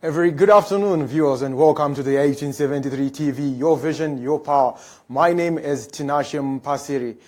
A very good afternoon, viewers, and welcome to the 1873 TV, Your Vision, Your Power. My name is Tinashe Mpasiri.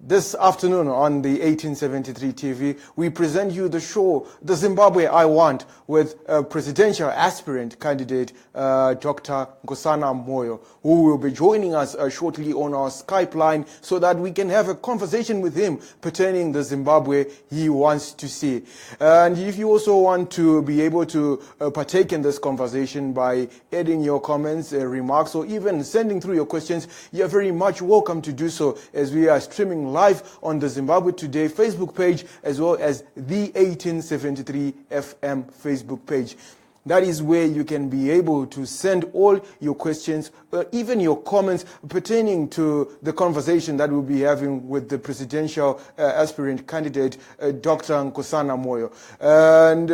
This afternoon on the 1873 TV, we present you the show, The Zimbabwe I Want, with presidential aspirant candidate Dr. Nkosana Moyo, who will be joining us shortly on our Skype line so that we can have a conversation with him pertaining the Zimbabwe he wants to see. And if you also want to be able to partake in this conversation by adding your comments, remarks, or even sending through your questions, you're very much welcome to do so, as we are streaming live on the Zimbabwe Today Facebook page as well as the 1873 FM Facebook page. That is where you can be able to send all your questions, even your comments pertaining to the conversation that we'll be having with the presidential aspirant candidate, Dr. Nkosana Moyo. And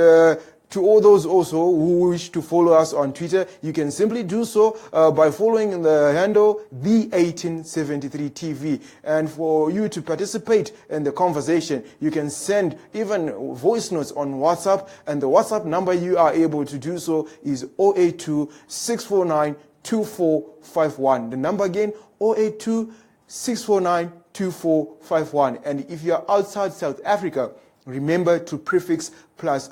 to all those also who wish to follow us on Twitter, you can simply do so by following the handle The1873TV. And for you to participate in the conversation, you can send even voice notes on WhatsApp. And the WhatsApp number you are able to do so is 082-649-2451. The number again, 082-649-2451. And if you are outside South Africa, remember to prefix +27.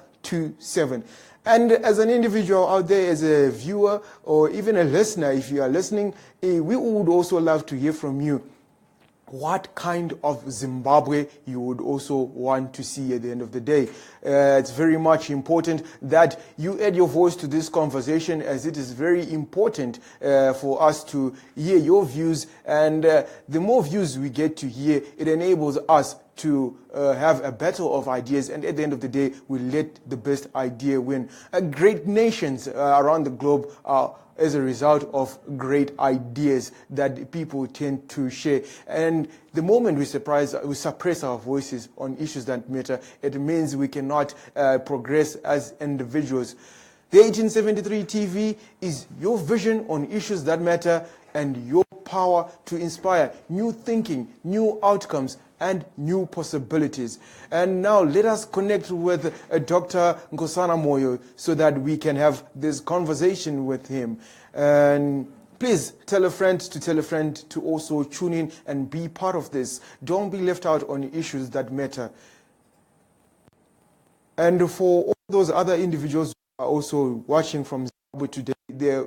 And as an individual out there, as a viewer or even a listener, if you are listening, we would also love to hear from you what kind of Zimbabwe you would also want to see at the end of the day. It's very much important that you add your voice to this conversation, as it is very important for us to hear your views. And the more views we get to hear, it enables us to have a battle of ideas, and at the end of the day, we let the best idea win. Great nations around the globe are as a result of great ideas that people tend to share. And the moment we suppress our voices on issues that matter, it means we cannot progress as individuals. The 1873 TV is your vision on issues that matter and your power to inspire new thinking, new outcomes, and new possibilities. And now let us connect with Dr. Nkosana Moyo so that we can have this conversation with him. And please tell a friend to also tune in and be part of this. Don't be left out on issues that matter. And for all those other individuals who are also watching from Zimbabwe today,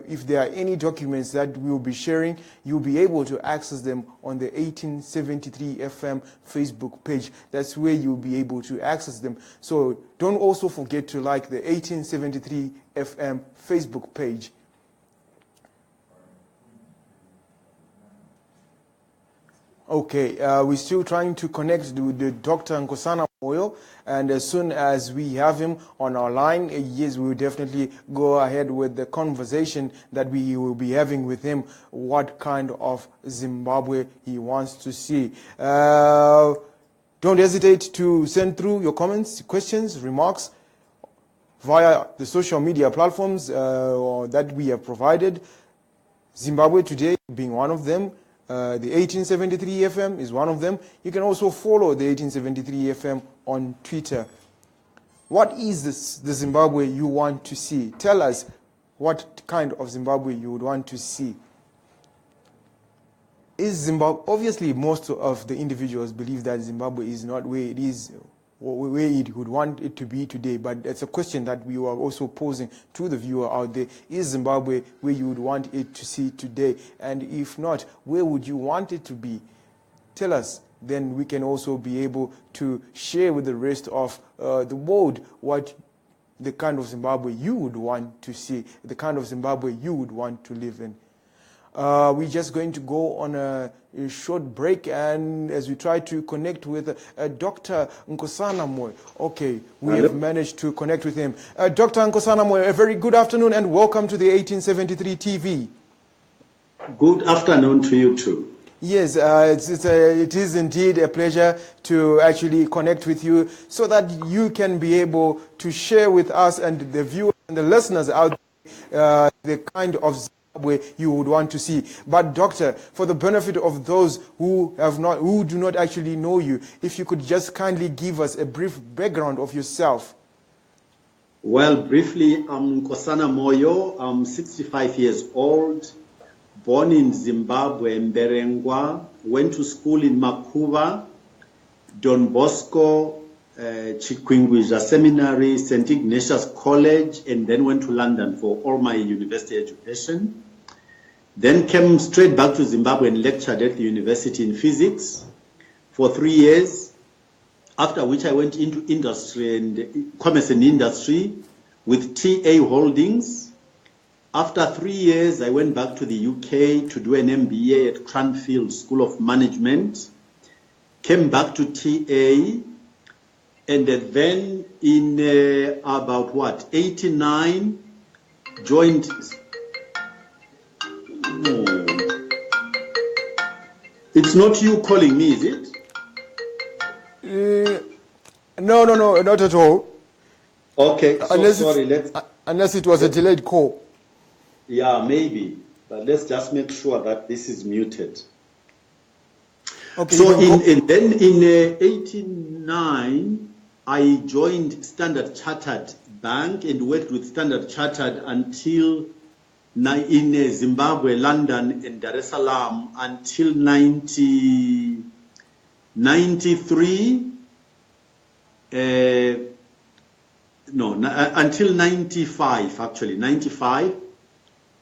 if there are any documents that we'll be sharing, you'll be able to access them on the 1873 FM Facebook page. That's where you'll be able to access them. So don't also forget to like the 1873 FM Facebook page. Okay, we're still trying to connect with the Dr. Nkosana Moyo, and as soon as we have him on our line, yes, we will definitely go ahead with the conversation that we will be having with him, what kind of Zimbabwe he wants to see. Don't hesitate to send through your comments, questions, remarks via the social media platforms that we have provided. Zimbabwe Today being one of them. The 1873 FM is one of them. You can also follow the 1873 FM on Twitter. What is the Zimbabwe you want to see? Tell us what kind of Zimbabwe you would want to see. Is Zimbabwe, obviously most of the individuals believe that Zimbabwe is not where it is, where it would want it to be today, but it's a question that we are also posing to the viewer out there. Is Zimbabwe where you would want it to see today? And if not, where would you want it to be? Tell us, then we can also be able to share with the rest of the world what the kind of Zimbabwe you would want to see, the kind of Zimbabwe you would want to live in. We're just going to go on a short break, and as we try to connect with Dr. Nkosana Moyo. Okay, we have managed to connect with him. Dr. Nkosana Moyo, a very good afternoon and welcome to the 1873 TV. Good afternoon to you too. Yes, it is indeed a pleasure to actually connect with you so that you can be able to share with us and the viewers and the listeners out there the kind of Zimbabwe you would want to see. But doctor, for the benefit of those who do not actually know you, if you could just kindly give us a brief background of yourself. Well, briefly, I'm Nkosana Moyo. I'm 65 years old, born in Zimbabwe, Mberengwa, went to school in Makuva, Don Bosco, Chikwingwija Seminary, St. Ignatius College, and then went to London for all my university education. Then came straight back to Zimbabwe and lectured at the university in physics for 3 years, after which I went into industry and commerce and industry with TA Holdings. After 3 years, I went back to the UK to do an MBA at Cranfield School of Management, came back to TA, and then in about 89, joined. No. It's not you calling me, is it? No, not at all. Okay, so sorry. Unless it was a delayed call. Yeah, maybe. But let's just make sure that this is muted. Okay. So then in 89, I joined Standard Chartered Bank and worked with Standard Chartered until in Zimbabwe, London, and Dar es Salaam until 93. Until 95, actually, 95,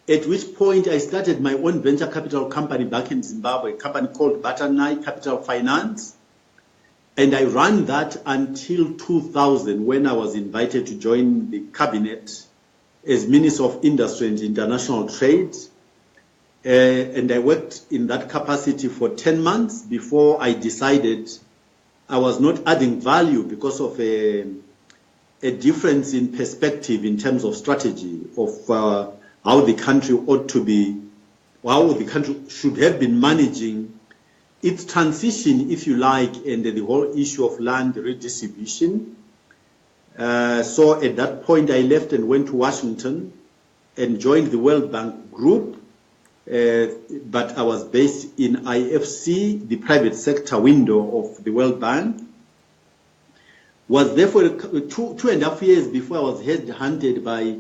at which point I started my own venture capital company back in Zimbabwe, a company called Batanai Capital Finance. And I ran that until 2000, when I was invited to join the cabinet as Minister of Industry and International Trade. And I worked in that capacity for 10 months before I decided I was not adding value because of a difference in perspective in terms of strategy of how the country ought to be, how the country should have been managing its transition, if you like, and the whole issue of land redistribution. So at that point, I left and went to Washington and joined the World Bank Group, but I was based in IFC, the private sector window of the World Bank. Was there for 2.5 years before I was headhunted by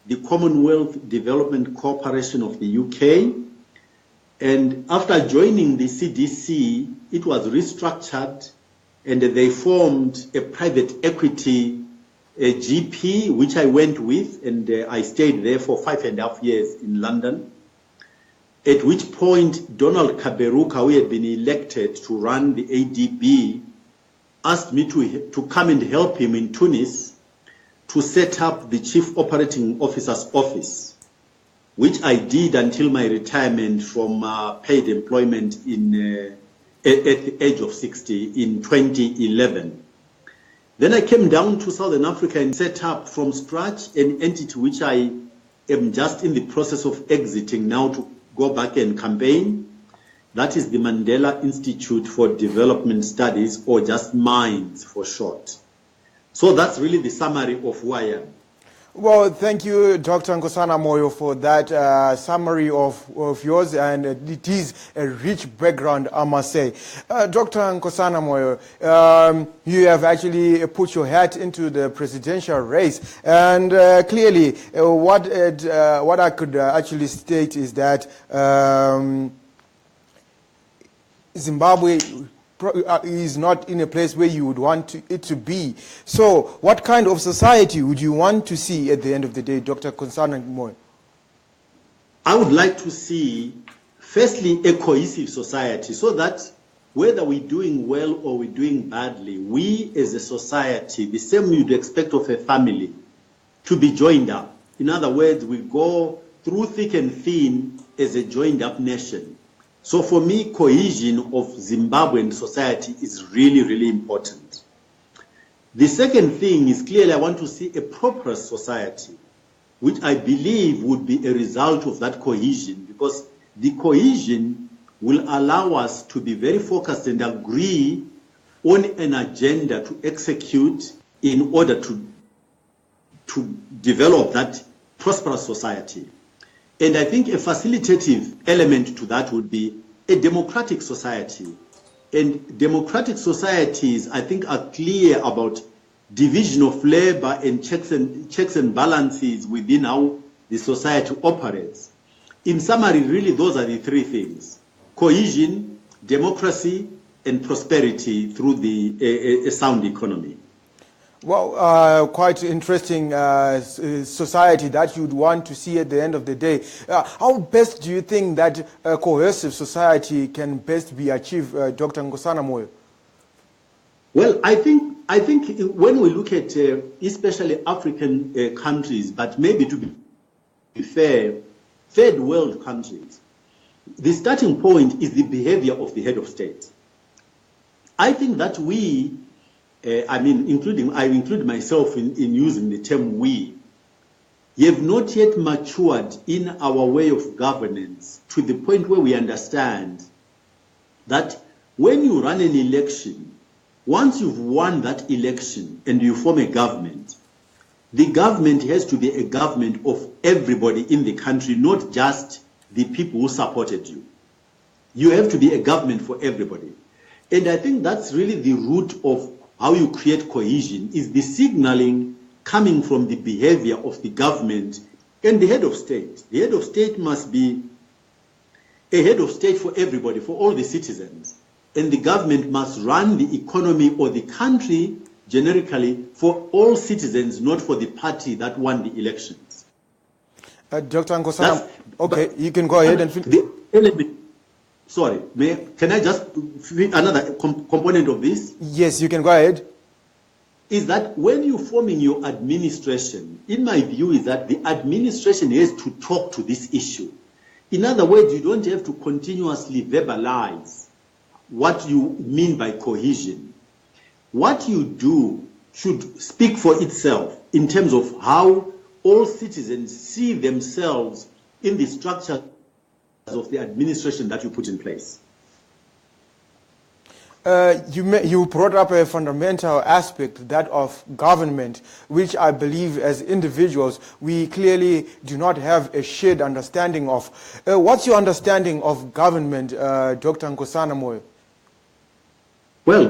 the Commonwealth Development Corporation of the UK. And after joining the CDC, it was restructured and they formed a private equity GP, which I went with, and I stayed there for 5.5 years in London. At which point, Donald Kaberuka, who had been elected to run the ADB, asked me to come and help him in Tunis to set up the Chief Operating Officer's office, which I did until my retirement from paid employment at the age of 60 in 2011. Then I came down to Southern Africa and set up from scratch an entity which I am just in the process of exiting now to go back and campaign. That is the Mandela Institute for Development Studies, or just MINDS for short. So that's really the summary of who I am. Well, thank you, Dr. Nkosana Moyo, for that summary of yours, and it is a rich background, I must say. Dr. Nkosana Moyo, you have actually put your hat into the presidential race, and clearly what I could actually state is that Zimbabwe is not in a place where you would want it to be. So what kind of society would you want to see at the end of the day, Dr. Nkosana Moyo? I would like to see, firstly, a cohesive society, so that whether we're doing well or we're doing badly, we as a society, the same you'd expect of a family, to be joined up. In other words, we go through thick and thin as a joined up nation. So for me, cohesion of Zimbabwean society is really, really important. The second thing is, clearly I want to see a prosperous society, which I believe would be a result of that cohesion, because the cohesion will allow us to be very focused and agree on an agenda to execute in order to develop that prosperous society. And I think a facilitative element to that would be a democratic society. And democratic societies, I think, are clear about division of labor and checks and balances within how the society operates. In summary, really, those are the three things: cohesion, democracy, and prosperity through a sound economy. Well, quite interesting society that you'd want to see at the end of the day. How best do you think that a cohesive society can best be achieved, Dr. Nkosana Moyo? Well, I think when we look at especially African countries, but maybe to be fair, third world countries, the starting point is the behavior of the head of state. I think that we, I include myself in using the term we, have not yet matured in our way of governance to the point where we understand that when you run an election, once you've won that election and you form a government, the government has to be a government of everybody in the country, not just the people who supported you. You have to be a government for everybody. And I think that's really the root of how you create cohesion, is the signaling coming from the behavior of the government and the head of state. The head of state must be a head of state for everybody, for all the citizens. And the government must run the economy or the country generically for all citizens, not for the party that won the elections. Dr. Nkosana, okay, you can go ahead and finish. Sorry, can I just another component of this? Yes, you can go ahead. Is that when you're forming your administration, in my view, is that the administration has to talk to this issue. In other words, you don't have to continuously verbalize what you mean by cohesion. What you do should speak for itself in terms of how all citizens see themselves in the structure of the administration that you put in place. You brought up a fundamental aspect, that of government, which I believe as individuals we clearly do not have a shared understanding of. What's your understanding of government, Dr. Nkosana Moyo? Well,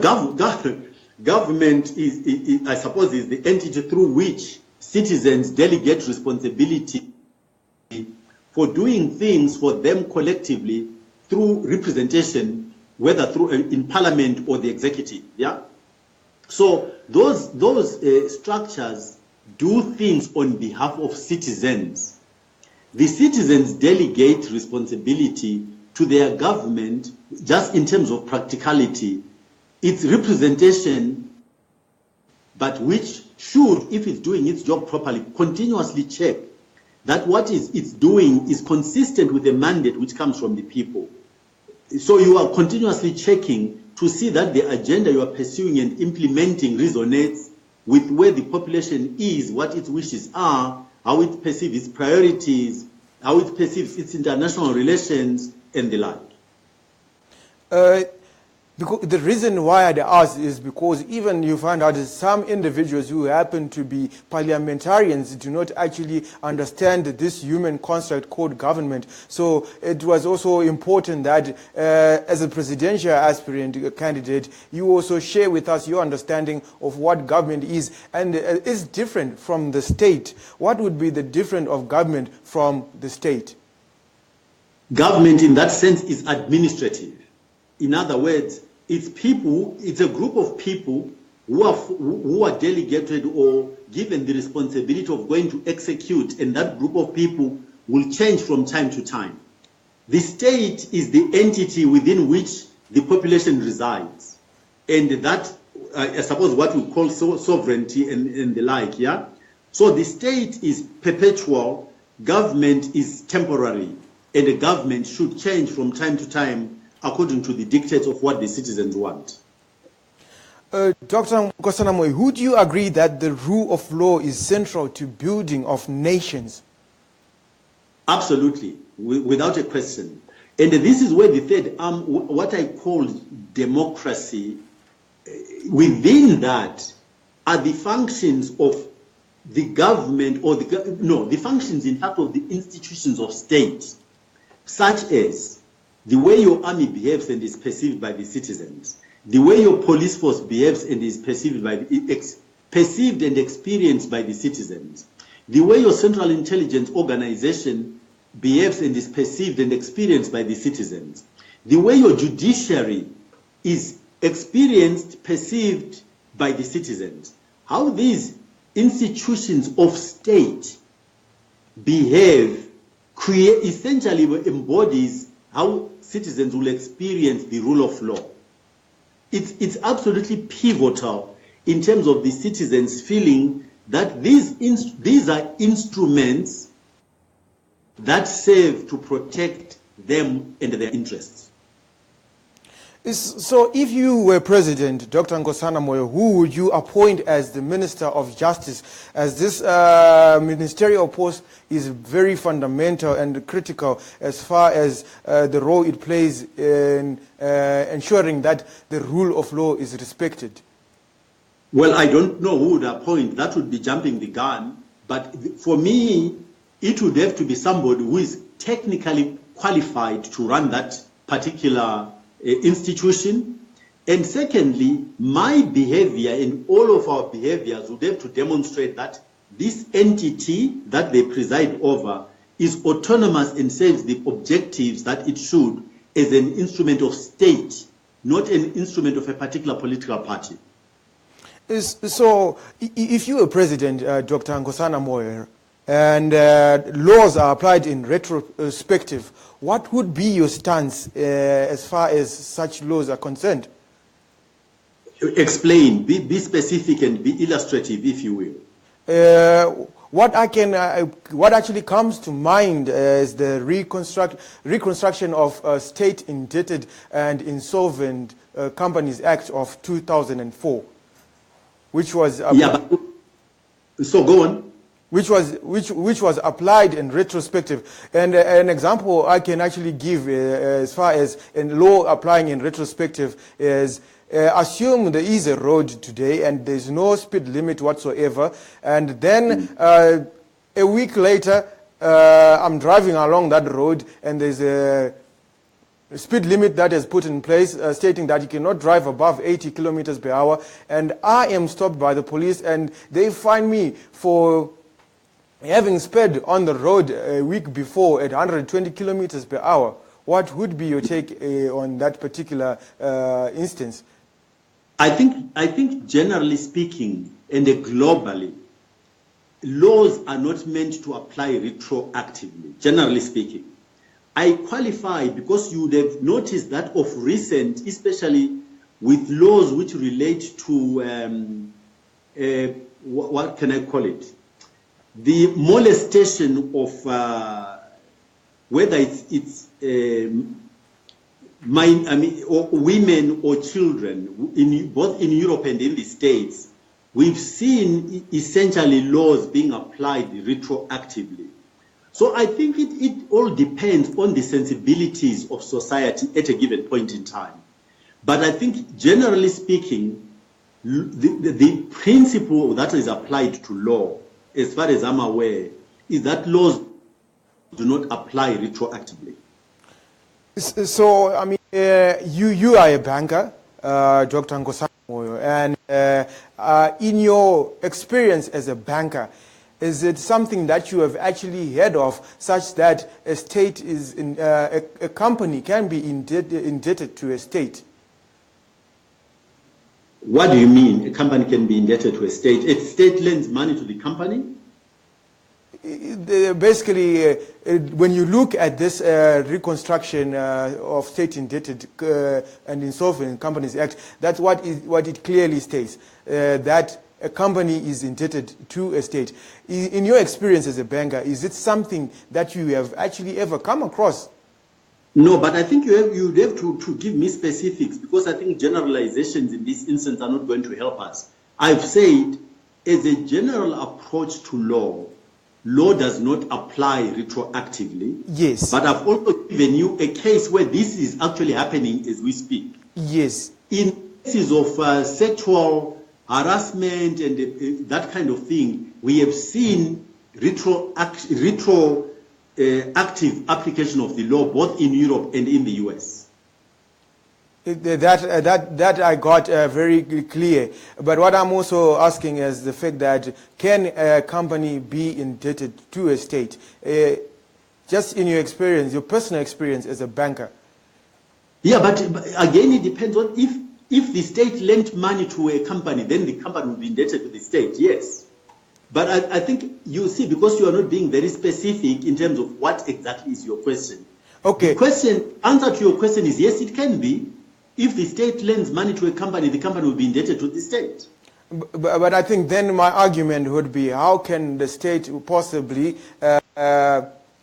government is, I suppose, is the entity through which citizens delegate responsibility for doing things for them collectively through representation, whether through in parliament or the executive. Yeah. So those structures do things on behalf of citizens. The citizens delegate responsibility to their government just in terms of practicality. It's representation, but which should, if it's doing its job properly, continuously check that what it's doing is consistent with the mandate which comes from the people. So you are continuously checking to see that the agenda you are pursuing and implementing resonates with where the population is, what its wishes are, how it perceives its priorities, how it perceives its international relations, and the like. Because the reason why I asked is because even you find out that some individuals who happen to be parliamentarians do not actually understand this human construct called government. So it was also important that as a presidential aspirant candidate, you also share with us your understanding of what government is. And it's different from the state. What would be the difference of government from the state? Government in that sense is administrative. In other words, it's people, it's a group of people who are delegated or given the responsibility of going to execute, and that group of people will change from time to time. The state is the entity within which the population resides, and that, I suppose, what we call sovereignty and the like, yeah? So the state is perpetual, government is temporary, and the government should change from time to time according to the dictates of what the citizens want. Dr. Nkosana Moyo, would you agree that the rule of law is central to building of nations? Absolutely, without a question. And this is where the third arm, what I call democracy, within that are the functions of the government, or the functions in fact of the institutions of state, such as the way your army behaves and is perceived by the citizens, the way your police force behaves and is perceived by perceived and experienced by the citizens. The way your central intelligence organization behaves and is perceived and experienced by the citizens. The way your judiciary is experienced, perceived by the citizens. How these institutions of state behave essentially embodies how citizens will experience the rule of law. It's absolutely pivotal in terms of the citizens feeling that these are instruments that serve to protect them and their interests. So if you were president, Dr. Nkosana Moyo, who would you appoint as the Minister of Justice, as this ministerial post is very fundamental and critical as far as the role it plays in ensuring that the rule of law is respected? Well, I don't know who would appoint. That would be jumping the gun. But for me, it would have to be somebody who is technically qualified to run that particular institution. And secondly, my behavior and all of our behaviors would have to demonstrate that this entity that they preside over is autonomous and serves the objectives that it should as an instrument of state, not an instrument of a particular political party. So if you were president, Dr. Nkosana Moyo, and laws are applied in retrospective, what would be your stance as far as such laws are concerned? Explain, be specific and be illustrative, if you will. What actually comes to mind is the Reconstruction of State Indebted and Insolvent Companies Act of 2004, which was so go on. Which was applied in retrospective. And an example I can actually give as far as in law applying in retrospective is assume there is a road today and there's no speed limit whatsoever, and then a week later I'm driving along that road and there's a speed limit that is put in place stating that you cannot drive above 80 kilometers per hour, and I am stopped by the police and they fine me for having sped on the road a week before at 120 kilometers per hour. What would be your take on that particular instance? I think generally speaking and globally, laws are not meant to apply retroactively, generally speaking. I qualify because you would have noticed that of recent, especially with laws which relate to, what can I call it? The molestation of whether it's or women or children, both in Europe and in the States, we've seen essentially laws being applied retroactively. So I think it all depends on the sensibilities of society at a given point in time. But I think generally speaking, the principle that is applied to law, as far as I'm aware, is that laws do not apply retroactively. So, I mean, you are a banker, Dr. Nkosana Moyo, and in your experience as a banker, is it something that you have actually heard of, such that a state is a company can be indebted to a state? What do you mean? A company can be indebted to a state? A state lends money to the company? Basically, when you look at this reconstruction of state indebted and insolvent companies act, that's what it clearly states, that a company is indebted to a state. In your experience as a banker, is it something that you have actually ever come across? No, but I think you'd have to give me specifics, because I think generalizations in this instance are not going to help us. I've said, as a general approach to law, law does not apply retroactively. Yes. But I've also given you a case where this is actually happening as we speak. Yes. In cases of sexual harassment and that kind of thing, we have seen active application of the law both in Europe and in the US. That I got very clear. But what I'm also asking is the fact that can a company be indebted to a state? Just in your experience, your personal experience as a banker. Yeah, but again, it depends on if the state lent money to a company, then the company will be indebted to the state, yes. But I think you see, because you are not being very specific in terms of what exactly is your question. Okay. The answer to your question is yes, it can be. If the state lends money to a company, the company will be indebted to the state. But I think then my argument would be, how can the state possibly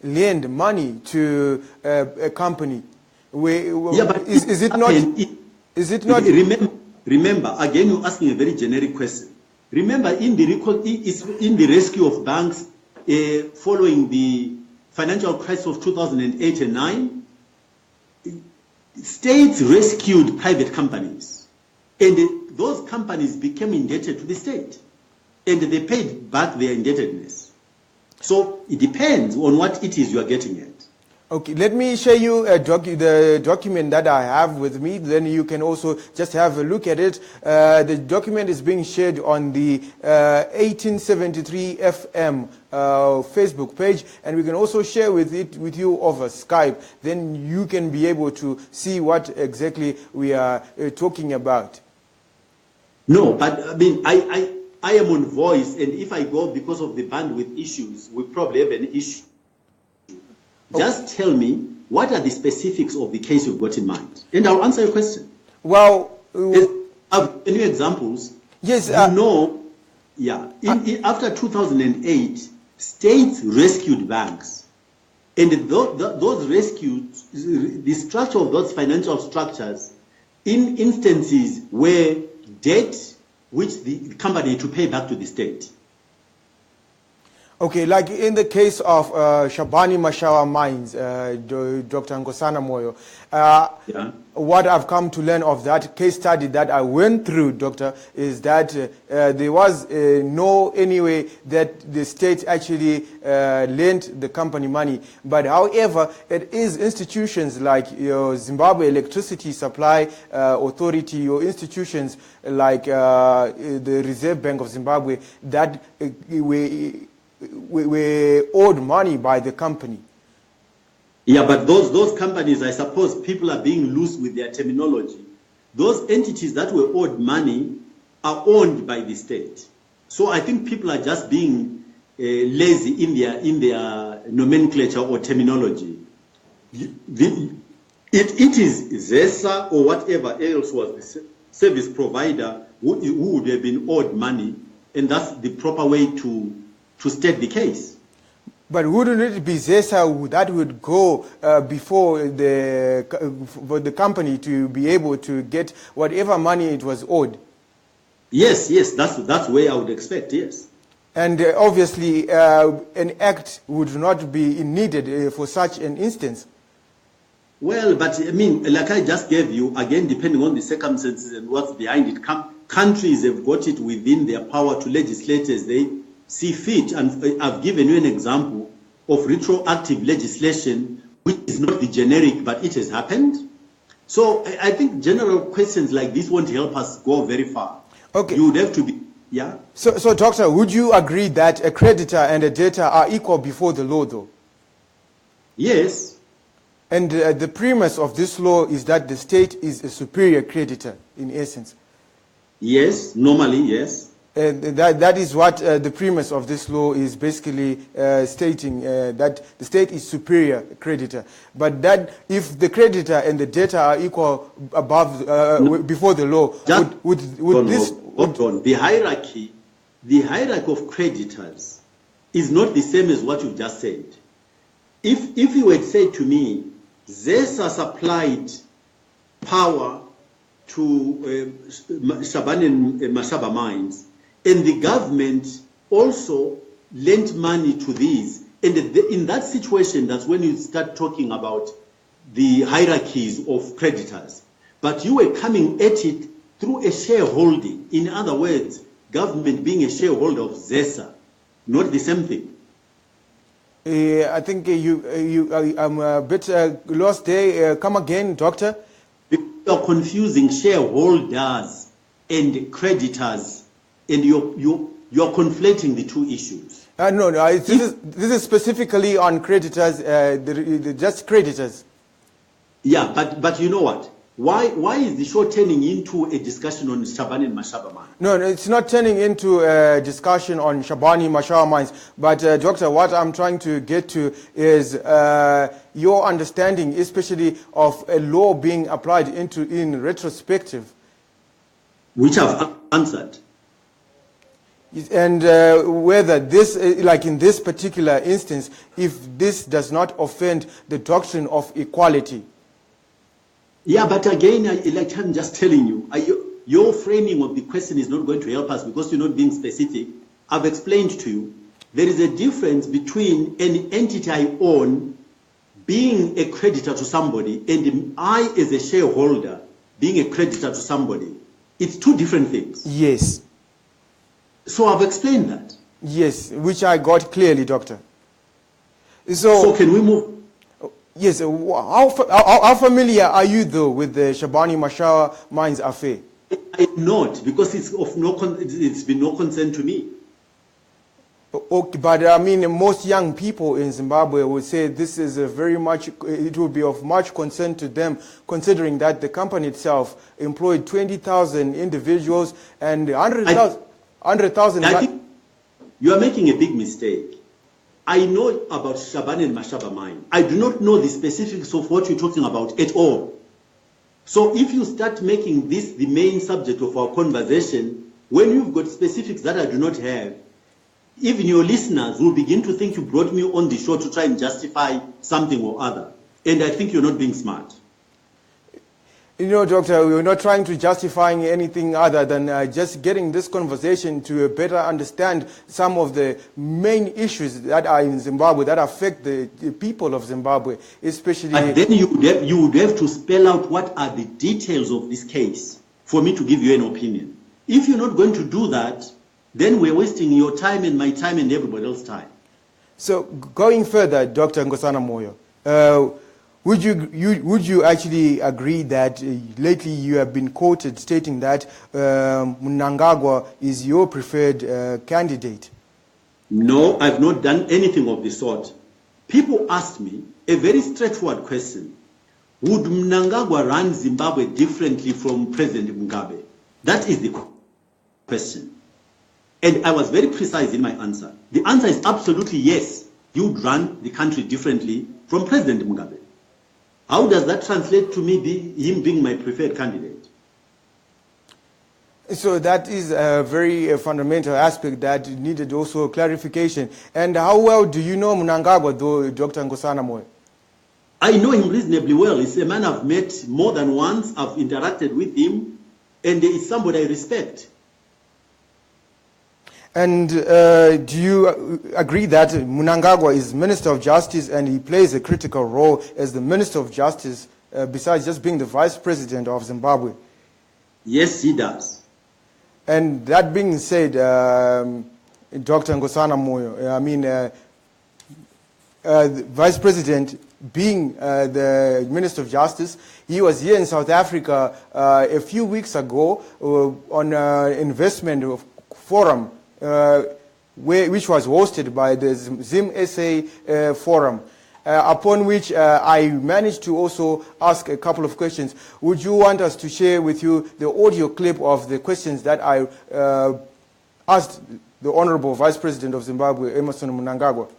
lend money to a company? Yeah, but is it not? Is it not? Remember, again, you're asking a very generic question. Remember, in the rescue of banks following the financial crisis of 2008 and 9, states rescued private companies, and those companies became indebted to the state, and they paid back their indebtedness. So it depends on what it is you are getting at. Okay, let me show you the document that I have with me. Then you can also just have a look at it. The document is being shared on the 1873 FM Facebook page, and we can also share with you over Skype. Then you can be able to see what exactly we are talking about. No, but I mean, I am on voice, and if I go because of the bandwidth issues, we probably have an issue. Just tell me, what are the specifics of the case you've got in mind? And I'll answer your question. Well, I've given you examples. Yes. After 2008, states rescued banks. And those rescues, the structure of those financial structures, in instances where debt which the company had to pay back to the state. Okay, like in the case of Shabani Mashawa Mines, Dr. Nkosana Moyo, what I've come to learn of that case study that I went through, Doctor, is that there was no any way that the state actually lent the company money. But however, it is institutions like your Zimbabwe Electricity Supply Authority, your institutions like the Reserve Bank of Zimbabwe that we owed money by the company. Yeah, but those companies, I suppose people are being loose with their terminology. Those entities that were owed money are owned by the state. So I think people are just being lazy in their nomenclature or terminology. It is ZESA or whatever else was the service provider who would have been owed money, and that's the proper way to state the case. But wouldn't it be ZESA that would go before for the company to be able to get whatever money it was owed? Yes, that's where I would expect, yes. And obviously an act would not be needed for such an instance. Well, but I mean, like I just gave you, again, depending on the circumstances and what's behind it, countries have got it within their power to legislate as they see fit, and I've given you an example of retroactive legislation, which is not the generic, but it has happened. So I think general questions like this won't help us go very far. Okay. You would have to be, yeah? So Doctor, would you agree that a creditor and a debtor are equal before the law, though? Yes. And the premise of this law is that the state is a superior creditor, in essence. Yes, normally, yes. That is what the premise of this law is basically stating, that the state is superior creditor. But that if the creditor and the debtor are equal before the law, hold on. The hierarchy of creditors is not the same as what you've just said. If you had said to me, ZESA supplied power to Shabani and Mashaba mines, and the government also lent money to these. And in that situation, that's when you start talking about the hierarchies of creditors. But you were coming at it through a shareholding. In other words, government being a shareholder of ZESA, not the same thing. I think I'm a bit lost there. Come again, Doctor. are confusing shareholders and creditors, and you're conflating the two issues. No, this is specifically on creditors, just creditors. Yeah, but you know what? Why is the show turning into a discussion on Shabani and Mashaba mines? No, it's not turning into a discussion on Shabani Mashaba mines. But, Doctor, what I'm trying to get to is your understanding, especially of a law being applied in retrospective. Which I've answered. And whether this, like in this particular instance, if this does not offend the doctrine of equality. Yeah, but again, like I'm just telling you, your framing of the question is not going to help us because you're not being specific. I've explained to you, there is a difference between an entity I own being a creditor to somebody and I, as a shareholder, being a creditor to somebody. It's two different things. Yes. So I've explained that. Yes, which I got clearly, Doctor. So can we move? Yes, how familiar are you, though, with the Shabani Mashaba mines affair? I'm not, because it's been no concern to me. Okay, but I mean, most young people in Zimbabwe would say this is it would be of much concern to them, considering that the company itself employed 20,000 individuals and 100,000. I think you are making a big mistake. I know about Shabani and Mashaba mine. I do not know the specifics of what you're talking about at all. So if you start making this the main subject of our conversation, when you've got specifics that I do not have, even your listeners will begin to think you brought me on the show to try and justify something or other. And I think you're not being smart. You know, Doctor, we're not trying to justify anything other than just getting this conversation to better understand some of the main issues that are in Zimbabwe, that affect the people of Zimbabwe, especially... But then you would have to spell out what are the details of this case for me to give you an opinion. If you're not going to do that, then we're wasting your time and my time and everybody else's time. So, going further, Dr. Nkosana Moyo, would you actually agree that lately you have been quoted stating that Mnangagwa is your preferred candidate? No, I've not done anything of the sort. People asked me a very straightforward question. Would Mnangagwa run Zimbabwe differently from President Mugabe? That is the question. And I was very precise in my answer. The answer is absolutely yes. You would run the country differently from President Mugabe. How does that translate to me him being my preferred candidate? So that is a very fundamental aspect that needed also clarification. And how well do you know Mnangagwa, though, Dr. Nkosana Moyo? I know him reasonably well. He's a man I've met more than once. I've interacted with him. And he's somebody I respect. And do you agree that Mnangagwa is Minister of Justice and he plays a critical role as the Minister of Justice besides just being the Vice President of Zimbabwe? Yes, he does. And that being said, Dr. Nkosana Moyo, I mean, the Vice President being the Minister of Justice, he was here in South Africa a few weeks ago on an investment forum which was hosted by the Zim SA Forum, upon which I managed to also ask a couple of questions. Would you want us to share with you the audio clip of the questions that I asked the Honorable Vice President of Zimbabwe, Emmerson Mnangagwa?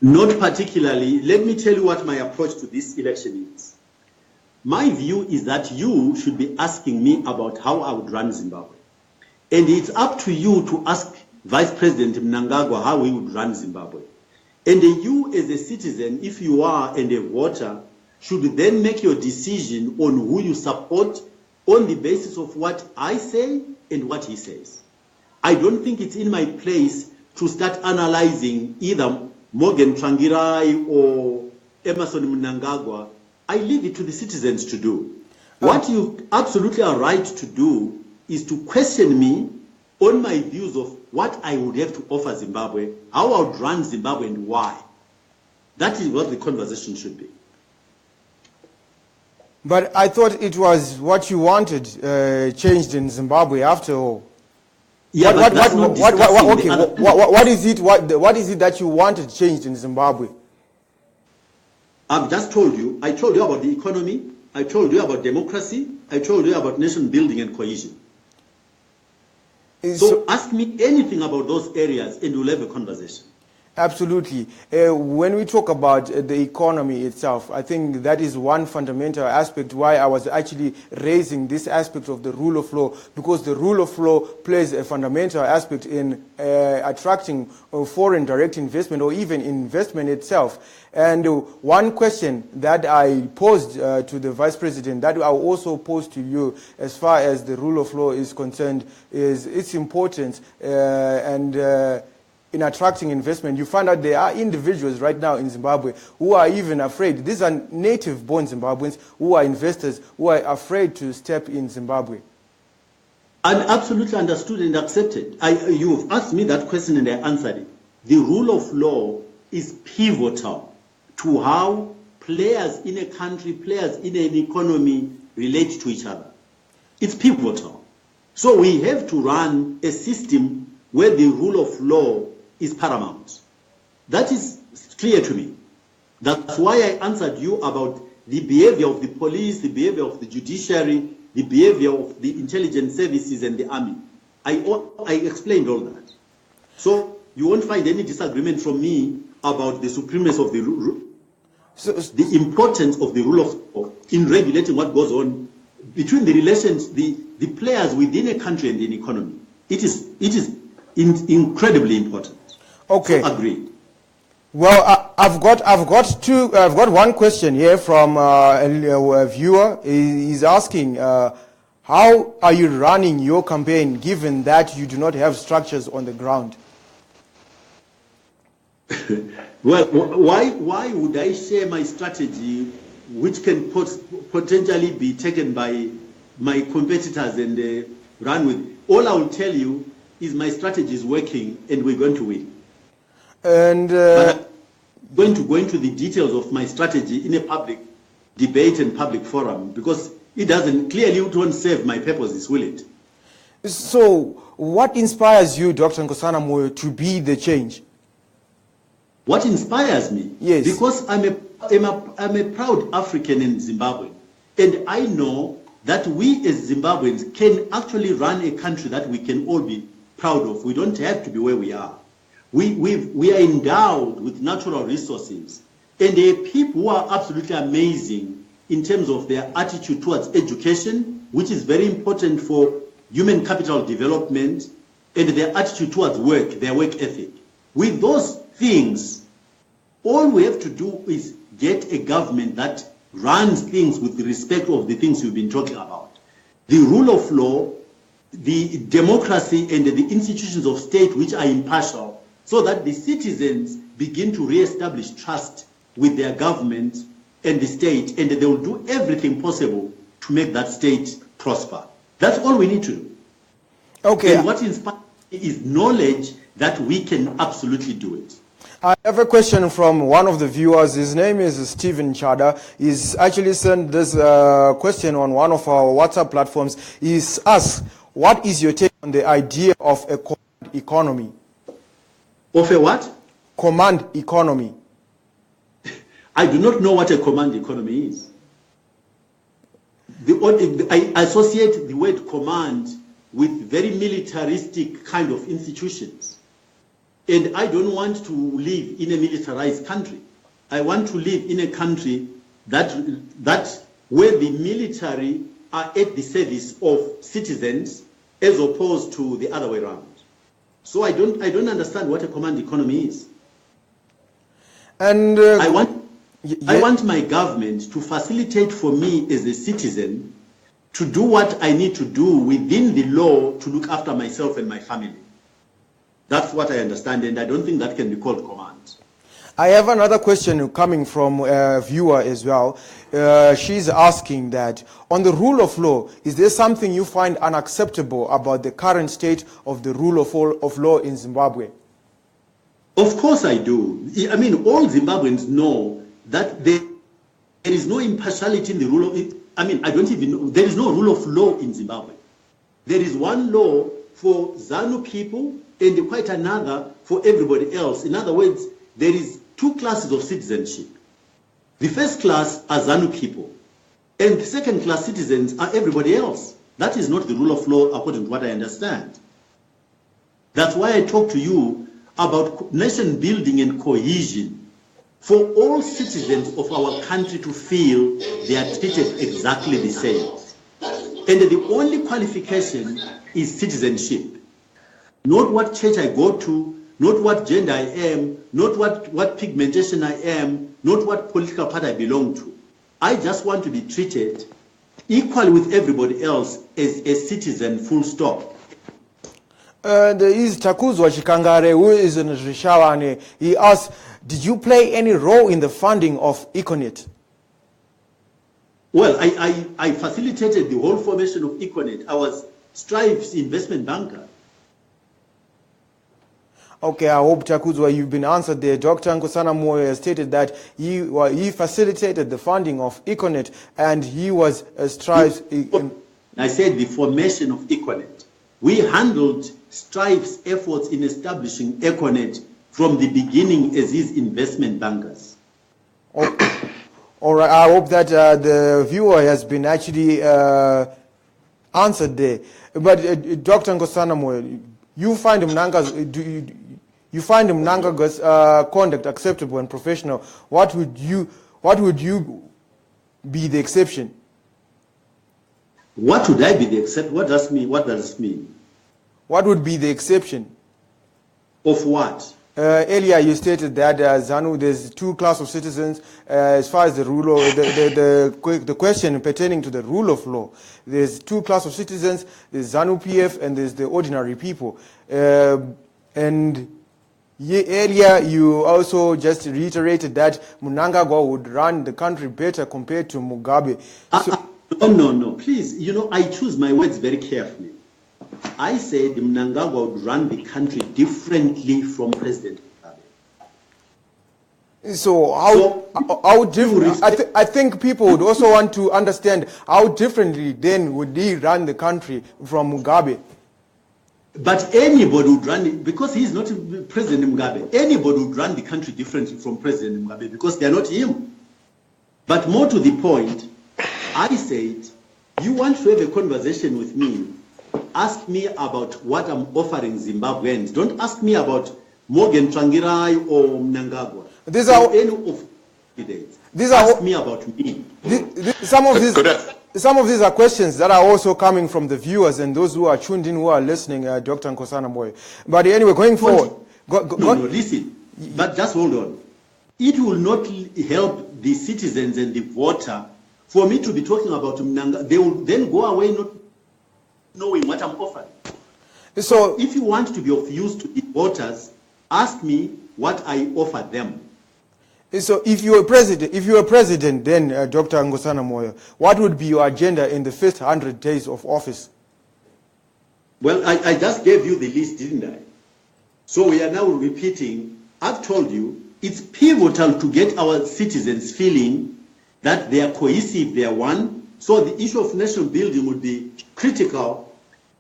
Not particularly. Let me tell you what my approach to this election is. My view is that you should be asking me about how I would run Zimbabwe. And it's up to you to ask Vice President Mnangagwa how he would run Zimbabwe. And you as a citizen, if you are and a voter, should then make your decision on who you support on the basis of what I say and what he says. I don't think it's in my place to start analyzing either Morgan Tsvangirai or Emmerson Mnangagwa. I leave it to the citizens to do. What you absolutely are right to do is to question me on my views of what I would have to offer Zimbabwe, how I would run Zimbabwe and why. That is what the conversation should be. But I thought it was what you wanted changed in Zimbabwe after all. Yeah, but that's not discussing the other- what is it? What is it that you wanted changed in Zimbabwe? I've just told you. I told you about the economy. I told you about democracy. I told you about nation building and cohesion. So ask me anything about those areas and we'll have a conversation. Absolutely. When we talk about the economy itself, I think that is one fundamental aspect why I was actually raising this aspect of the rule of law, because the rule of law plays a fundamental aspect in attracting foreign direct investment or even investment itself. And one question that I posed to the Vice President, that I'll also pose to you as far as the rule of law is concerned, is its importance in attracting investment. You find out there are individuals right now in Zimbabwe who are even afraid. These are native-born Zimbabweans who are investors who are afraid to step in Zimbabwe. I absolutely understood and accepted. You've asked me that question and I answered it. The rule of law is pivotal to how players in a country, players in an economy relate to each other. It's pivotal. So we have to run a system where the rule of law is paramount. That is clear to me. That's why I answered you about the behavior of the police, the behavior of the judiciary, the behavior of the intelligence services and the army. I explained all that. So you won't find any disagreement from me about the supremacy of the rule, the importance of the rule of law in regulating what goes on between the relations, the players within a country and an economy. It is incredibly important. Okay. So agree. Well, I've got one question here from a viewer. He's asking, how are you running your campaign given that you do not have structures on the ground? Well, why would I share my strategy, which can potentially be taken by my competitors and run with? All I will tell you is my strategy is working and we're going to win. And but I'm going to go into the details of my strategy in a public debate and public forum because it won't serve my purposes, will it? So, what inspires you, Dr. Nkosana Moyo, to be the change? What inspires me? Yes. Because I'm a proud African in Zimbabwe, and I know that we as Zimbabweans can actually run a country that we can all be proud of. We don't have to be where we are. We are endowed with natural resources, and there are people who are absolutely amazing in terms of their attitude towards education, which is very important for human capital development, and their attitude towards work, their work ethic. With those things, all we have to do is get a government that runs things with respect of the things we've been talking about. The rule of law, the democracy, and the institutions of state which are impartial, so that the citizens begin to re-establish trust with their government and the state, and they will do everything possible to make that state prosper. That's all we need to do. Okay. And what inspires me is knowledge that we can absolutely do it. I have a question from one of the viewers. His name is Stephen Chada. He's actually sent this question on one of our WhatsApp platforms. He's asked, what is your take on the idea of a command economy? Of a what? Command economy. I do not know what a command economy is. I associate the word command with very militaristic kind of institutions. And I don't want to live in a militarized country. I want to live in a country that where the military are at the service of citizens as opposed to the other way around. So I don't understand what a command economy is. And I want my government to facilitate for me as a citizen to do what I need to do within the law to look after myself and my family. That's what I understand, and I don't think that can be called command. I have another question coming from a viewer as well. She's asking that, on the rule of law, is there something you find unacceptable about the current state of the rule of law in Zimbabwe? Of course I do. I mean, all Zimbabweans know that there is is no impartiality in the rule of it. I mean, I don't even know. There is no rule of law in Zimbabwe. There is one law for ZANU people and quite another for everybody else. In other words, there is two classes of citizenship. The first class are ZANU people, and the second class citizens are everybody else. That is not the rule of law according to what I understand. That's why I talk to you about nation building and cohesion, for all citizens of our country to feel they are treated exactly the same. And the only qualification is citizenship. Not what church I go to, not what gender I am, not what pigmentation I am, not what political party I belong to. I just want to be treated equally with everybody else as a citizen, full stop. There is Takuzwa Chikangare, who is in Rishawane. He asked, did you play any role in the funding of Econet? Well, I facilitated the whole formation of Econet. I was Strive's investment banker. Okay, I hope, Takuzwa, you've been answered there. Dr. Nkosana Moyo has stated that he facilitated the funding of Econet and he was Strive's... I said the formation of Econet. We handled Strive's efforts in establishing Econet from the beginning as his investment bankers. Okay. All right, I hope that the viewer has been actually answered there. But Dr. Nkosana Moyo, you find Mnangagwa's conduct acceptable and professional. What would you be the exception? What would I be the exception? What does it mean? What would be the exception? Of what? Earlier you stated that ZANU, there's two classes of citizens as far as the rule of the question pertaining to the rule of law. There's two classes of citizens, there's ZANU PF and there's the ordinary people. And earlier you also just reiterated that Mnangagwa would run the country better compared to Mugabe. No, please, I choose my words very carefully. I said Mnangagwa would run the country differently from President Mugabe. So how different? I think people would also want to understand how differently then would he run the country from Mugabe. But anybody would run it, because he's not President Mugabe, anybody would run the country differently from President Mugabe because they're not him. But more to the point, I said, you want to have a conversation with me, ask me about what I'm offering Zimbabweans. Don't ask me about Morgan Tsvangirai or Mnangagwa. Ask me about me. Some of these are questions that are also coming from the viewers and those who are tuned in, who are listening, Dr. Nkosana Moyo. But anyway, going forward... No, listen. But just hold on. It will not help the citizens and the voter for me to be talking about Mnangagwa. They will then go away not knowing what I'm offering. So if you want to be of use to the voters, ask me what I offer them. So if you were president then, Dr. Nkosana Moyo, what would be your agenda in the first 100 days of office? Well, I just gave you the list, didn't I? So we are now repeating. I've told you it's pivotal to get our citizens feeling that they are cohesive, they are one. So the issue of national building would be critical.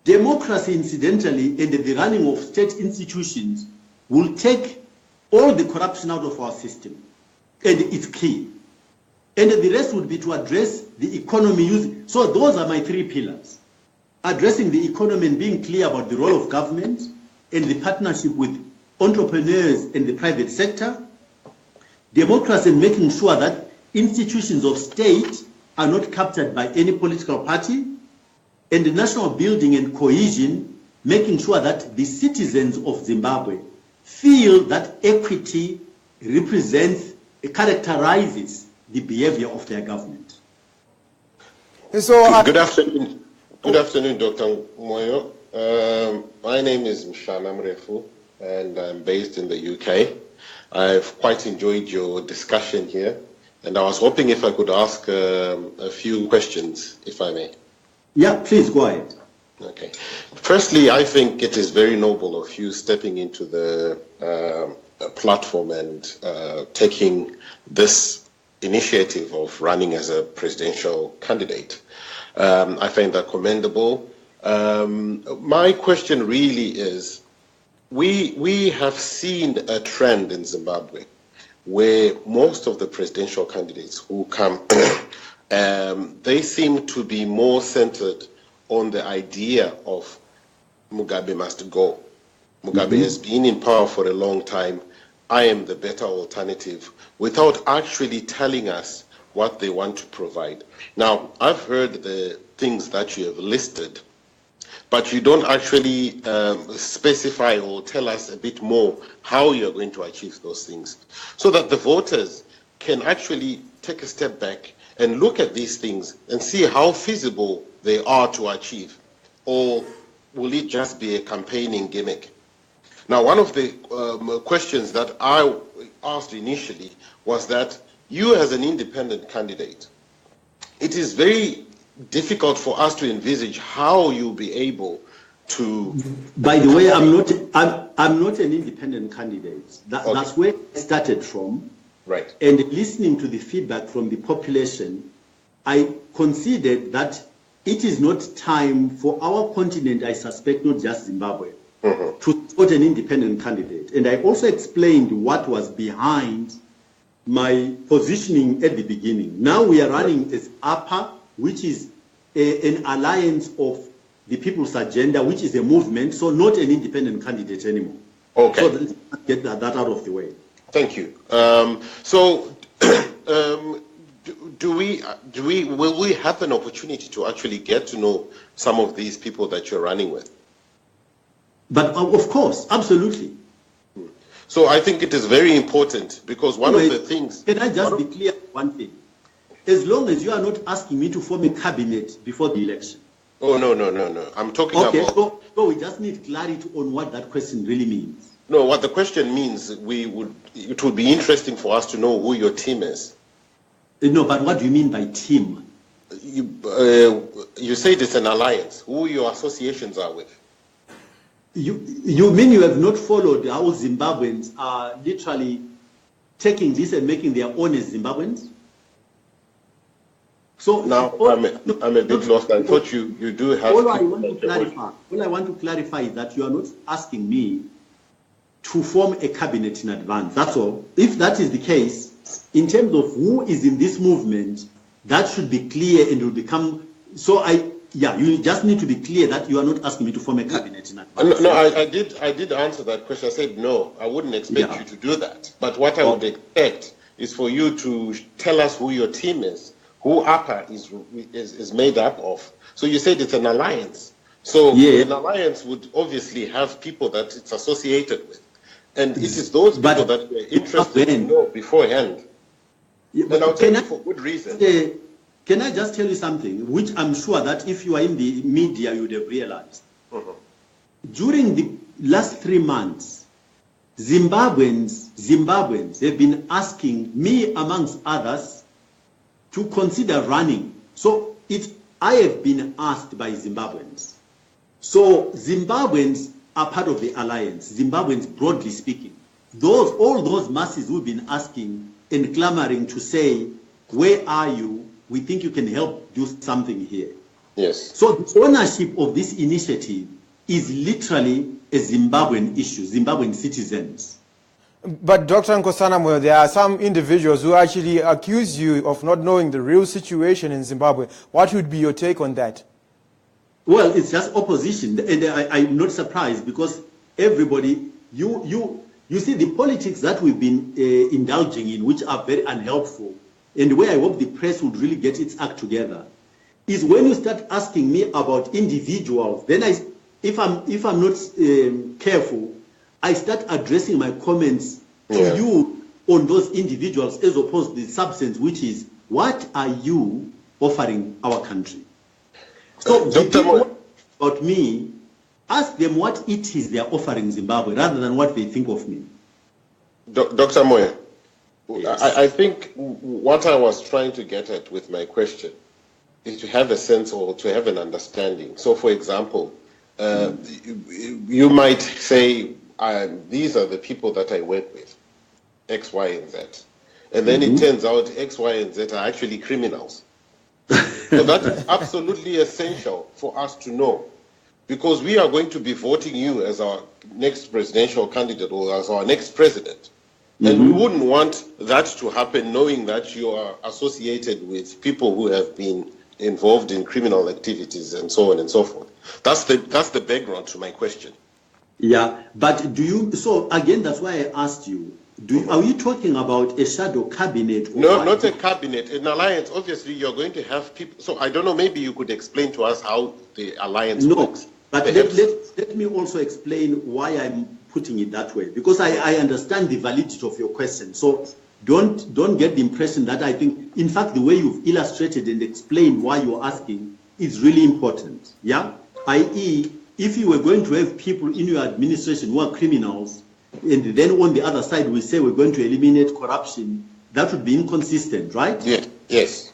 Democracy, incidentally, and the running of state institutions will take all the corruption out of our system. And it's key. And the rest would be to address the economy. So those are my three pillars. Addressing the economy and being clear about the role of government and the partnership with entrepreneurs and the private sector. Democracy and making sure that institutions of state are not captured by any political party. And the national building and cohesion, making sure that the citizens of Zimbabwe feel that equity characterizes the behavior of their government. So, good afternoon. Good afternoon, Dr. Moyo. My name is Mshana Mrefu, and I'm based in the UK. I've quite enjoyed your discussion here, and I was hoping if I could ask a few questions, if I may. Yeah, please go ahead. Okay. Firstly, I think it is very noble of you stepping into the platform and taking this initiative of running as a presidential candidate. I find that commendable. My question really is, we have seen a trend in Zimbabwe where most of the presidential candidates who come, they seem to be more centered on the idea of Mugabe must go. Mugabe has been in power for a long time. I am the better alternative, without actually telling us what they want to provide. Now, I've heard the things that you have listed, but you don't actually specify or tell us a bit more how you're going to achieve those things, so that the voters can actually take a step back and look at these things and see how feasible they are to achieve, or will it just be a campaigning gimmick? Now, one of the questions that I asked initially was that you, as an independent candidate, it is very difficult for us to envisage how you'll be able to. By the way, I'm not an independent candidate. That's where I started from. Right. And listening to the feedback from the population, I considered that it is not time for our continent, I suspect not just Zimbabwe, to support an independent candidate. And I also explained what was behind my positioning at the beginning. Now we are running as APA, which is an alliance of the People's Agenda, which is a movement, so not an independent candidate anymore. Okay. So let's get that out of the way. Thank you. Will we have an opportunity to actually get to know some of these people that you're running with? But of course, absolutely. So I think it is very important, because one of the things... Can I just be clear one thing? As long as you are not asking me to form a cabinet before the election. Oh, no. I'm talking about... So we just need clarity on what that question really means. No, what the question means, it would be interesting for us to know who your team is. No, but what do you mean by team? You said it's an alliance. Who your associations are with? You mean you have not followed how Zimbabweans are literally taking this and making their own as Zimbabweans? So now I'm a bit lost. I thought you do have. All I want to clarify is that you are not asking me to form a cabinet in advance. That's all. If that is the case, in terms of who is in this movement, that should be clear and will become. You just need to be clear that you are not asking me to form a cabinet in advance. No, I did answer that question. I said no, I wouldn't expect you to do that. But what I would expect is for you to tell us who your team is, who APA is made up of. So you said it's an alliance. So an alliance would obviously have people that it's associated with. And it is those people that we're interested to know beforehand. And I'll tell you for good reason. Can I just tell you something, which I'm sure that if you are in the media, you would have realized. During the last 3 months, Zimbabweans have been asking me, amongst others, to consider running. So I have been asked by Zimbabweans. So Zimbabweans are part of the alliance, Zimbabweans broadly speaking. All those masses who've been asking and clamoring to say, where are you? We think you can help do something here. Yes. So the ownership of this initiative is literally a Zimbabwean issue, Zimbabwean citizens. But Dr. Nkosana Moyo, there are some individuals who actually accuse you of not knowing the real situation in Zimbabwe. What would be your take on that? Well, it's just opposition, and I'm not surprised because everybody, you see the politics that we've been indulging in, which are very unhelpful, and where I hope the press would really get its act together, is when you start asking me about individuals. Then if I'm not careful, I start addressing my comments to you on those individuals as opposed to the substance, which is what are you offering our country? So about me, ask them what it is they are offering Zimbabwe rather than what they think of me. Dr. Moyo, yes. I think what I was trying to get at with my question is to have a sense or to have an understanding. So, for example, you might say, these are the people that I work with, X, Y, and Z. and then it turns out X, Y, and Z are actually criminals. So that is absolutely essential for us to know, because we are going to be voting you as our next presidential candidate or as our next president. And we wouldn't want that to happen knowing that you are associated with people who have been involved in criminal activities and so on and so forth. That's the background to my question. Yeah, but do you, so again, that's why I asked you, are you talking about a shadow cabinet? Or no, not a cabinet, an alliance. Obviously, you're going to have people. So I don't know, maybe you could explain to us how the alliance works. But let me also explain why I'm putting it that way, because I understand the validity of your question. So don't get the impression that I think, in fact, the way you've illustrated and explained why you're asking is really important. Yeah, i.e., if you were going to have people in your administration who are criminals, and then on the other side we say we're going to eliminate corruption, that would be inconsistent, right? Yeah. Yes.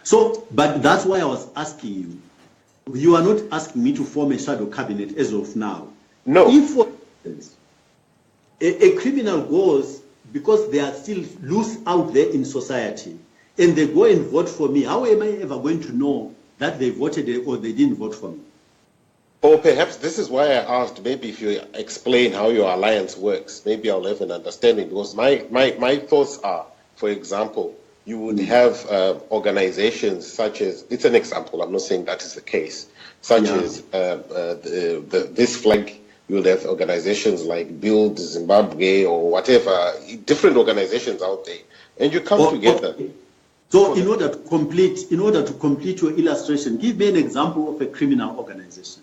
So, but that's why I was asking you. You are not asking me to form a shadow cabinet as of now. No. If, for instance, a criminal goes, because they are still loose out there in society, and they go and vote for me, how am I ever going to know that they voted or they didn't vote for me? Or perhaps this is why I asked, maybe if you explain how your alliance works, maybe I'll have an understanding. Because my thoughts are, for example, you would have organizations such as, it's an example, I'm not saying that is the case, such as this flag. You will have organizations like Build Zimbabwe or whatever, different organizations out there, and you come together. Okay. So in order to complete your illustration, give me an example of a criminal organization.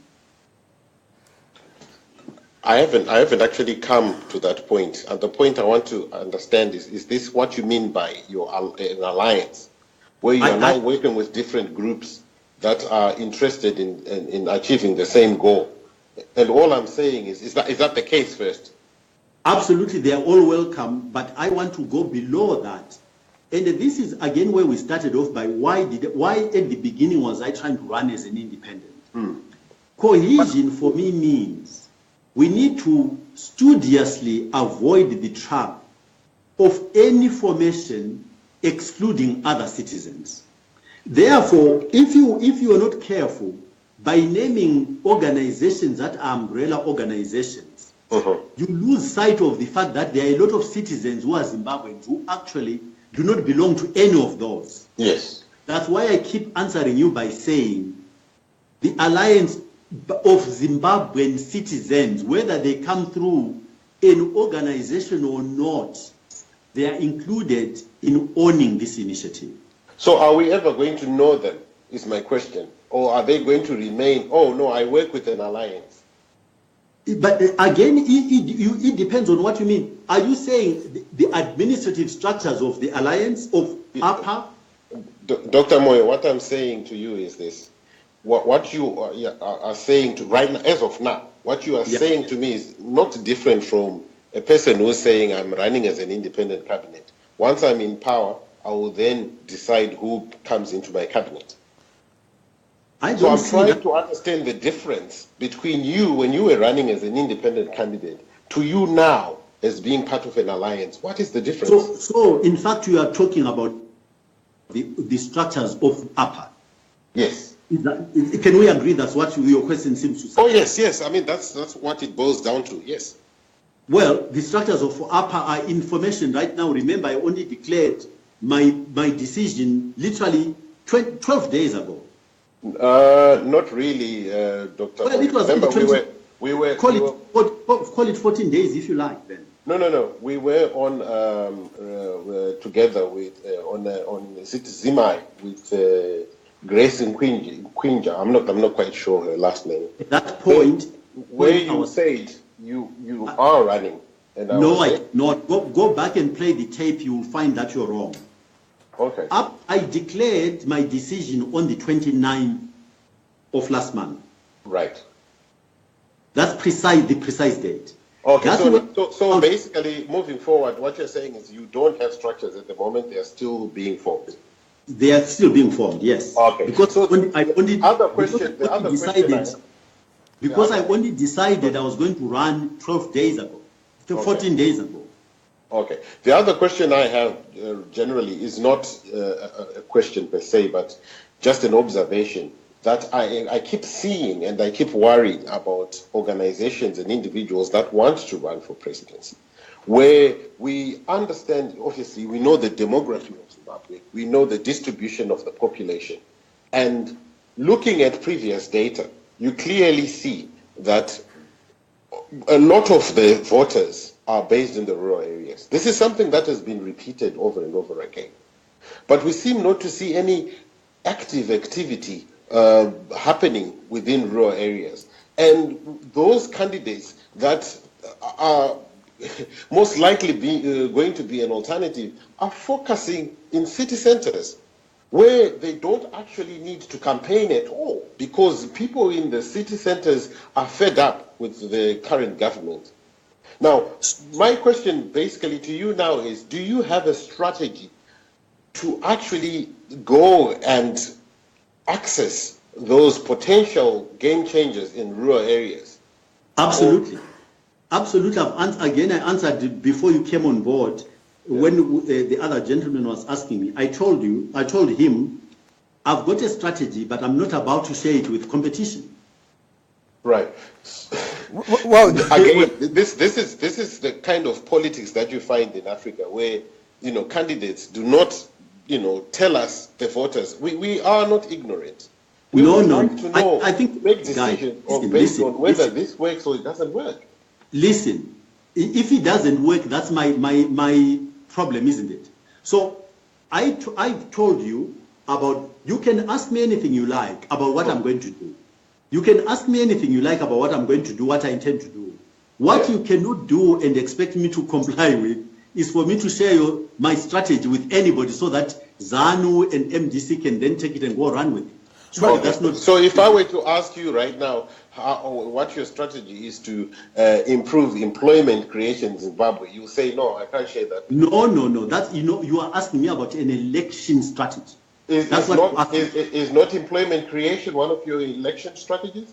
I haven't actually come to that point. And the point I want to understand is this what you mean by an alliance, where you are now working with different groups that are interested in achieving the same goal? And all I'm saying is that the case first? Absolutely, they are all welcome, but I want to go below that. And this is again where we started off by why at the beginning was I trying to run as an independent? Cohesion for me means we need to studiously avoid the trap of any formation excluding other citizens. Therefore, if you are not careful, by naming organizations that are umbrella organizations, you lose sight of the fact that there are a lot of citizens who are Zimbabweans who actually do not belong to any of those. Yes. That's why I keep answering you by saying the alliance of Zimbabwean citizens, whether they come through an organization or not, they are included in owning this initiative. So are we ever going to know them, is my question? Or are they going to remain, oh no, I work with an alliance? But again, it depends on what you mean. Are you saying the administrative structures of the alliance of APA? Dr. Moyo, what I'm saying to you is this. What you are saying to right now, as of now, what you are saying to me is not different from a person who's saying I'm running as an independent cabinet. Once I'm in power, I will then decide who comes into my cabinet. So I'm trying to understand the difference between you when you were running as an independent candidate to you now as being part of an alliance. What is the difference? So in fact, you are talking about the structures of APA. Yes. Can we agree that's what your question seems to say? Oh, yes. I mean, that's what it boils down to, yes. Well, the structures of APA are information right now. Remember, I only declared my decision literally 12 days ago. Not really, Dr. Well, it was remember, we were call it 14 days if you like then. No. We were on together with on Zimbabwe with Grace and Quinja. I'm not quite sure her last name. At that point, where you said you are running. And go back and play the tape. You will find that you're wrong. Okay. I declared my decision on the 29th of last month. Right. That's the precise date. Okay, so basically, moving forward, what you're saying is you don't have structures at the moment, they are still being formed. They are still being formed, yes. Okay. Because so I only decided I was going to run 12 days ago, 14 days ago. Okay. The other question I have generally is not a question per se, but just an observation that I keep seeing and I keep worrying about organizations and individuals that want to run for presidency, where we understand, obviously, we know the demography of Zimbabwe, we know the distribution of the population, and looking at previous data, you clearly see that a lot of the voters are based in the rural areas. This is something that has been repeated over and over again. But we seem not to see any active activity happening within rural areas. And those candidates that are most likely going to be an alternative are focusing in city centers, where they don't actually need to campaign at all, because people in the city centers are fed up with the current government. Now, my question basically to you now is, do you have a strategy to actually go and access those potential game changers in rural areas? Absolutely. Absolutely. I answered before you came on board. When the other gentleman was asking me, I told him, I've got a strategy, but I'm not about to share it with competition. Right. Well, again, this is the kind of politics that you find in Africa, where candidates do not tell us, the voters. We are not ignorant. We would like to know, I think make decisions based on whether this works or it doesn't work. Listen, if it doesn't work, that's my problem, isn't it? So I told you about, you can ask me anything you like about what I'm going to do. You can ask me anything you like about what I'm going to do, what I intend to do. What you cannot do and expect me to comply with is for me to share my strategy with anybody so that ZANU and MDC can then take it and go run with it. So, that's not. So if I were to ask you right now what your strategy is to improve employment creation in Zimbabwe, you say, no, I can't share that. No. That's, you are asking me about an election strategy. Is not employment creation one of your election strategies?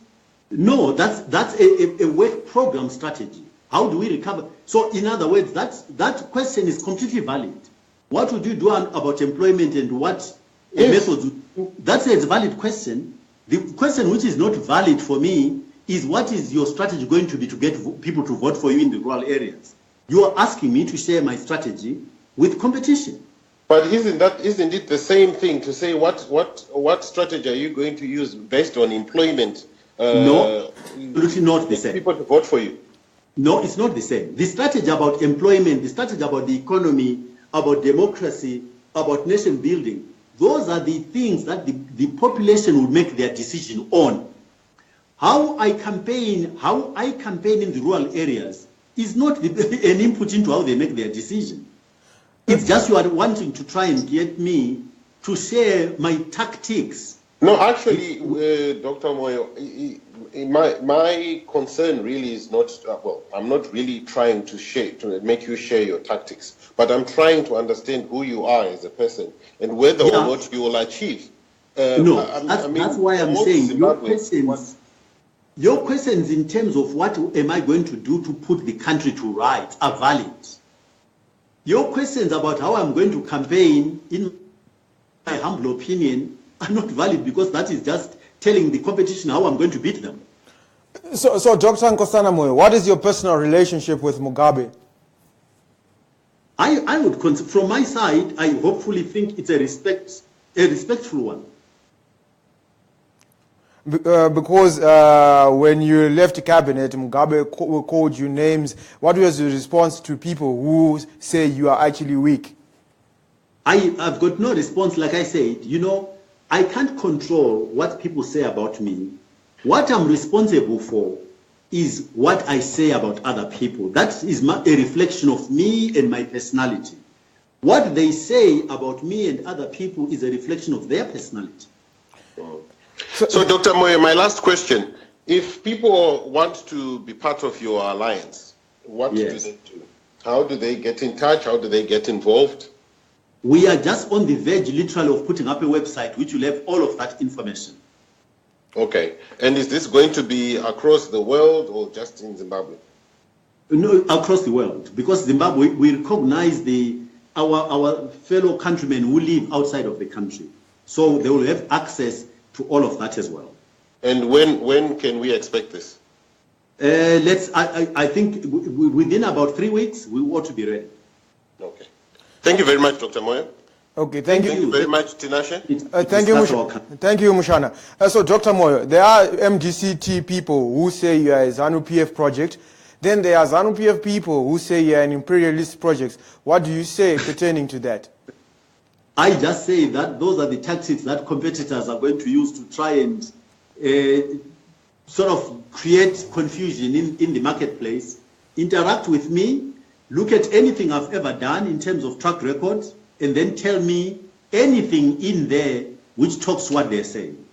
No, that's a work program strategy. How do we recover? So in other words, that question is completely valid. What would you do about employment and what methods? That's a valid question. The question which is not valid for me is, what is your strategy going to be to get people to vote for you in the rural areas? You are asking me to share my strategy with competition. But isn't it the same thing to say what strategy are you going to use based on employment? No, absolutely not the same. People to vote for you. No, it's not the same. The strategy about employment, the strategy about the economy, about democracy, about nation building, those are the things that the population will make their decision on. How I campaign in the rural areas is not an input into how they make their decision. It's just you are wanting to try and get me to share my tactics. No, actually, Dr. Moyo, my concern really is not, I'm not really trying to make you share your tactics, but I'm trying to understand who you are as a person and whether or not you will achieve. That's why I'm saying your questions in terms of what am I going to do to put the country to rights are valid. Your questions about how I'm going to campaign, in my humble opinion, are not valid, because that is just telling the competition how I'm going to beat them. So Dr. Nkosana Moyo, what is your personal relationship with Mugabe? I would, from my side, I hopefully think it's a respectful one. Because when you left cabinet, Mugabe called you names. What was your response to people who say you are actually weak? I've got no response. Like I said, I can't control what people say about me. What I'm responsible for is what I say about other people. That is a reflection of me and my personality. What they say about me and other people is a reflection of their personality. So Dr. Moyo, my last question. If people want to be part of your alliance, what do they do? How do they get in touch? How do they get involved? We are just on the verge, literally, of putting up a website which will have all of that information. Okay. And is this going to be across the world or just in Zimbabwe? No, across the world, because Zimbabwe, we recognize our fellow countrymen who live outside of the country. So they will have access to all of that as well. And when can we expect this? I think within about 3 weeks, we ought to be ready. Okay. Thank you very much, Dr. Moyo. Okay, thank you. Thank you very much, Tinashe. Thank you, thank you, Mushana. So, Dr. Moyo, there are MDCT people who say you are a ZANU-PF project. Then there are ZANU-PF people who say you are an imperialist project. What do you say pertaining to that? I just say that those are the tactics that competitors are going to use to try and sort of create confusion in the marketplace. Interact with me, look at anything I've ever done in terms of track record, and then tell me anything in there which talks what they're saying.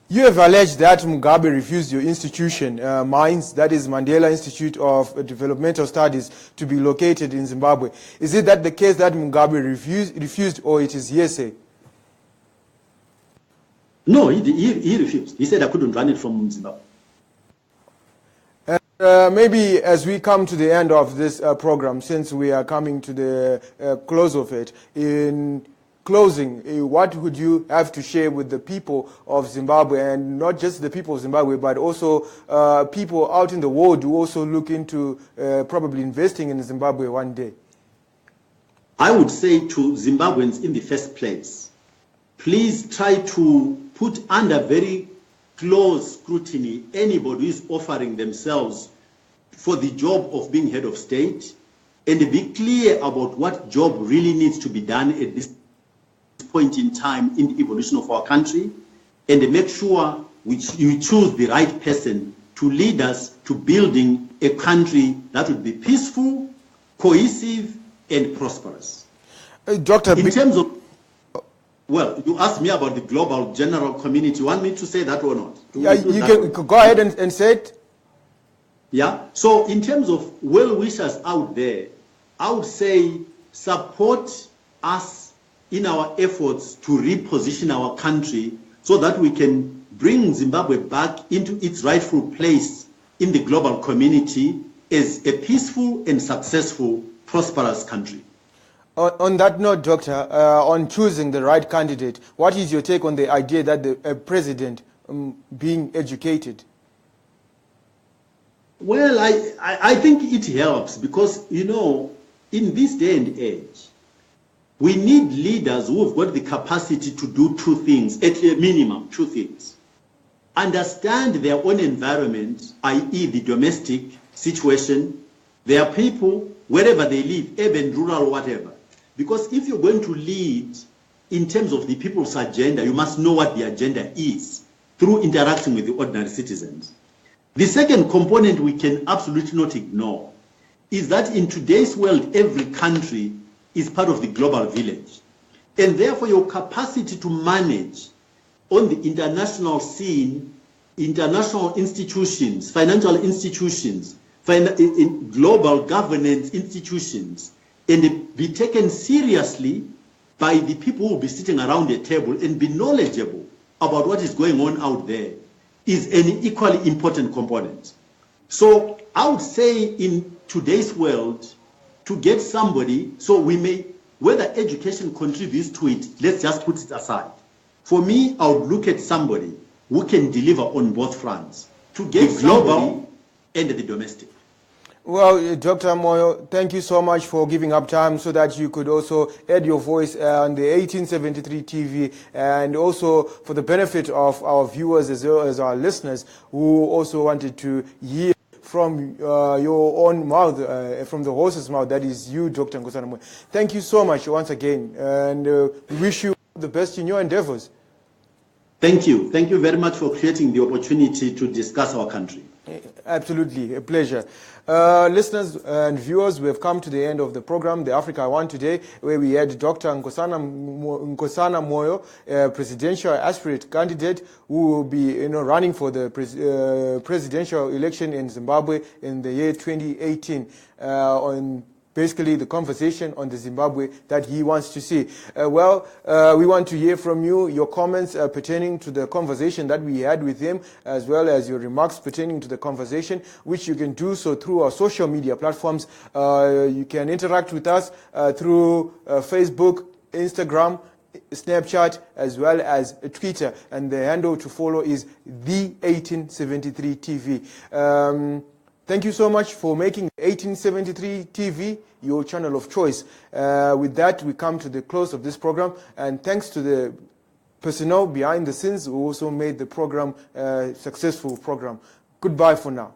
You have alleged that Mugabe refused your institution, MINDS, that is Mandela Institute of Developmental Studies, to be located in Zimbabwe. Is it that the case that Mugabe refused, or it is hearsay? No, he refused. He said I couldn't run it from Zimbabwe. Maybe as we come to the end of this program, since we are coming to the close of it, in closing, what would you have to share with the people of Zimbabwe, and not just the people of Zimbabwe, but also people out in the world who also look into probably investing in Zimbabwe one day? I would say to Zimbabweans in the first place, please try to put under very close scrutiny anybody who is offering themselves for the job of being head of state, and be clear about what job really needs to be done at this point in time in the evolution of our country, and make sure you choose the right person to lead us to building a country that would be peaceful, cohesive, and prosperous. Doctor, in terms of, well, you asked me about the global general community. You want me to say that or not? Yeah, you can go ahead and say it. Yeah, so in terms of well-wishers out there, I would say support us in our efforts to reposition our country so that we can bring Zimbabwe back into its rightful place in the global community as a peaceful and successful, prosperous country. On that note, Doctor, on choosing the right candidate, what is your take on the idea that the president being educated? Well, I think it helps because, you know, in this day and age, we need leaders who have got the capacity to do two things, at a minimum, two things. Understand their own environment, i.e. the domestic situation, their people, wherever they live, urban, rural, whatever. Because if you're going to lead in terms of the people's agenda, you must know what the agenda is through interacting with the ordinary citizens. The second component we can absolutely not ignore is that in today's world, every country is part of the global village. And therefore, your capacity to manage on the international scene, international institutions, financial institutions, global governance institutions, and be taken seriously by the people who will be sitting around a table and be knowledgeable about what is going on out there is an equally important component. So I would say in today's world, to get somebody, so we may, whether education contributes to it, let's just put it aside. For me, I would look at somebody who can deliver on both fronts, to get the global and the domestic. Well, Dr. Moyo, thank you so much for giving up time so that you could also add your voice on the 1873 TV, and also for the benefit of our viewers as well as our listeners who also wanted to hear from your own mouth, from the horse's mouth, that is you, Dr. Nkosana Moyo. Thank you so much once again, and we wish you the best in your endeavors. Thank you. Thank you very much for creating the opportunity to discuss our country. Absolutely, a pleasure. Listeners and viewers, we have come to the end of the program, The Africa I Want Today, where we had Dr. Nkosana Moyo, presidential aspirant candidate who will be running for the presidential election in Zimbabwe in the year 2018. On basically the conversation on the Zimbabwe that he wants to see. We want to hear from you, your comments pertaining to the conversation that we had with him, as well as your remarks pertaining to the conversation, which you can do so through our social media platforms. You can interact with us through Facebook, Instagram, Snapchat, as well as Twitter, and the handle to follow is the1873TV. Thank you so much for making 1873 TV your channel of choice. With that, we come to the close of this program, and thanks to the personnel behind the scenes who also made the program a successful program. Goodbye for now.